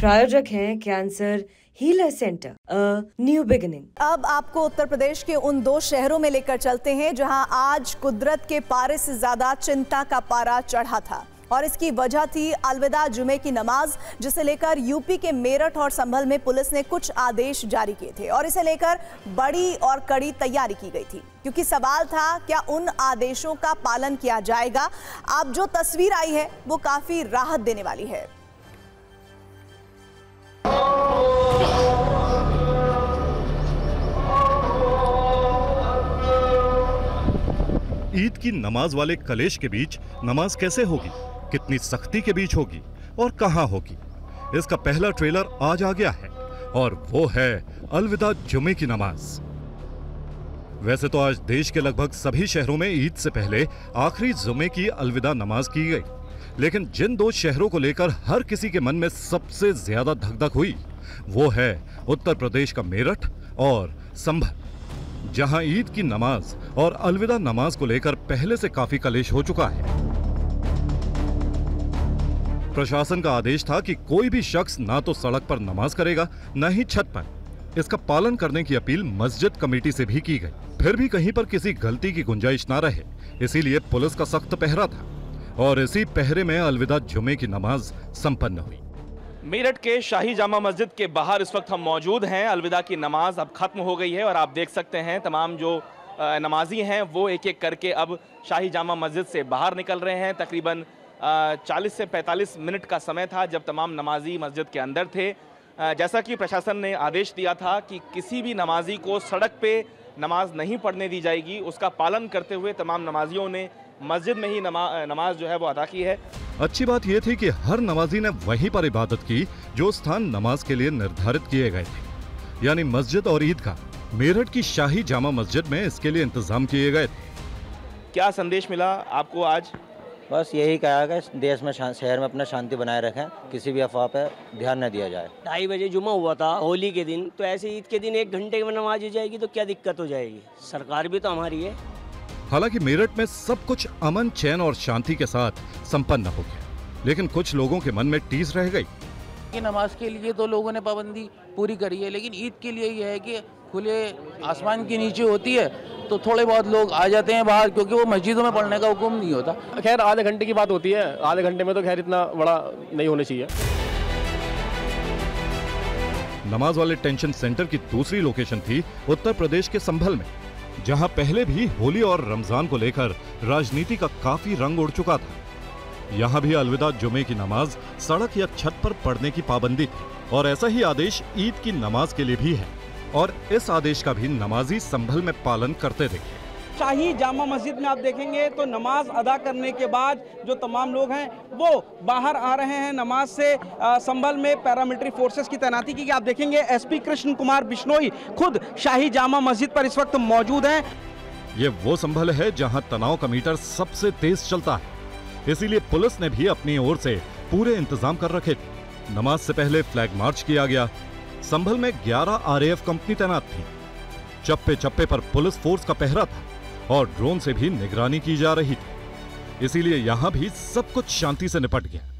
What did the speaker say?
प्रायोजक हैं cancer healer centre, a new beginning. अब आपको उत्तर प्रदेश के उन 2 शहरों में लेकर चलते हैं जहां आज कुदरत के पारे से ज्यादा चिंता का पारा चढ़ा था, और इसकी वजह थी अलविदा जुमे की नमाज, जिसे लेकर यूपी के मेरठ और संभल में पुलिस ने कुछ आदेश जारी किए थे और इसे लेकर बड़ी और कड़ी तैयारी की गई थी, क्योंकि सवाल था क्या उन आदेशों का पालन किया जाएगा। अब जो तस्वीर आई है वो काफी राहत देने वाली है। ईद की नमाज वाले कलेश के बीच नमाज कैसे होगी, कितनी सख्ती के बीच होगी और कहां होगी, इसका पहला ट्रेलर आज आ गया है और वो है अलविदा जुमे की नमाज। वैसे तो आज देश के लगभग सभी शहरों में ईद से पहले आखिरी जुमे की अलविदा नमाज की गई, लेकिन जिन 2 शहरों को लेकर हर किसी के मन में सबसे ज्यादा धक-धक हुई वो है उत्तर प्रदेश का मेरठ और संभल, जहां ईद की नमाज और अलविदा नमाज को लेकर पहले से काफी कलेश हो चुका है। प्रशासन का आदेश था कि कोई भी शख्स ना तो सड़क पर नमाज करेगा न ही छत पर। इसका पालन करने की अपील मस्जिद कमेटी से भी की गई, फिर भी कहीं पर किसी गलती की गुंजाइश ना रहे, इसीलिए पुलिस का सख्त पहरा था और इसी पहरे में अलविदा जुमे की नमाज संपन्न हुई। मेरठ के शाही जामा मस्जिद के बाहर इस वक्त हम मौजूद हैं। अलविदा की नमाज अब खत्म हो गई है और आप देख सकते हैं तमाम जो नमाजी हैं वो एक एक करके अब शाही जामा मस्जिद से बाहर निकल रहे हैं। तकरीबन 40 से 45 मिनट का समय था जब तमाम नमाजी मस्जिद के अंदर थे। जैसा कि प्रशासन ने आदेश दिया था कि किसी भी नमाजी को सड़क पे नमाज नहीं पढ़ने दी जाएगी, उसका पालन करते हुए तमाम नमाजियों ने मस्जिद में ही नमाज जो है वो अदा की है। अच्छी बात यह थी कि हर नमाजी ने वहीं पर इबादत की जो स्थान नमाज के लिए निर्धारित किए गए थे, यानी मस्जिद और ईदगाह। मेरठ की शाही जामा मस्जिद में इसके लिए इंतजाम किए गए थे। क्या संदेश मिला आपको आज? बस यही कहा गया देश में शहर में अपना शांति बनाए रखें, किसी भी अफवाह पर ध्यान न दिया जाए। 2:30 बजे जुमा हुआ था होली के दिन, तो ऐसे ईद के दिन 1 घंटे में नमाज हो जाएगी तो क्या दिक्कत हो जाएगी? सरकार भी तो हमारी है। हालांकि मेरठ में सब कुछ अमन चैन और शांति के साथ संपन्न हो गया, लेकिन कुछ लोगों के मन में टीस रह गई। नमाज के लिए तो लोगों ने पाबंदी पूरी करी है, लेकिन ईद के लिए यह है कि खुले आसमान के नीचे होती है तो थोड़े बहुत लोग आ जाते हैं बाहर, क्योंकि वो मस्जिदों में पढ़ने का हुक्म नहीं होता। खैर आधे घंटे की बात होती है, आधे घंटे में तो खैर इतना बड़ा नहीं होना चाहिए। नमाज वाले टेंशन सेंटर की दूसरी लोकेशन थी उत्तर प्रदेश के संभल में, जहां पहले भी होली और रमजान को लेकर राजनीति का काफी रंग उड़ चुका था। यहां भी अलविदा जुमे की नमाज सड़क या छत पर पढ़ने की पाबंदी थी और ऐसा ही आदेश ईद की नमाज के लिए भी है, और इस आदेश का भी नमाजी संभल में पालन करते देखे। शाही जामा मस्जिद में आप देखेंगे तो नमाज अदा करने के बाद जो तमाम लोग हैं वो बाहर आ रहे हैं नमाज से। संभल में पैरामिलिट्री फोर्सेस की तैनाती की आप देखेंगे। एसपी कृष्ण कुमार बिश्नोई खुद शाही जामा मस्जिद पर इस वक्त मौजूद हैं। ये वो संभल है जहां तनाव का मीटर सबसे तेज चलता है, इसीलिए पुलिस ने भी अपनी ओर से पूरे इंतजाम कर रखे थे। नमाज से पहले फ्लैग मार्च किया गया। संभल में 11 RAF कंपनी तैनात थी। चप्पे चप्पे पर पुलिस फोर्स का पहरा था और ड्रोन से भी निगरानी की जा रही थी, इसीलिए यहां भी सब कुछ शांति से निपट गया।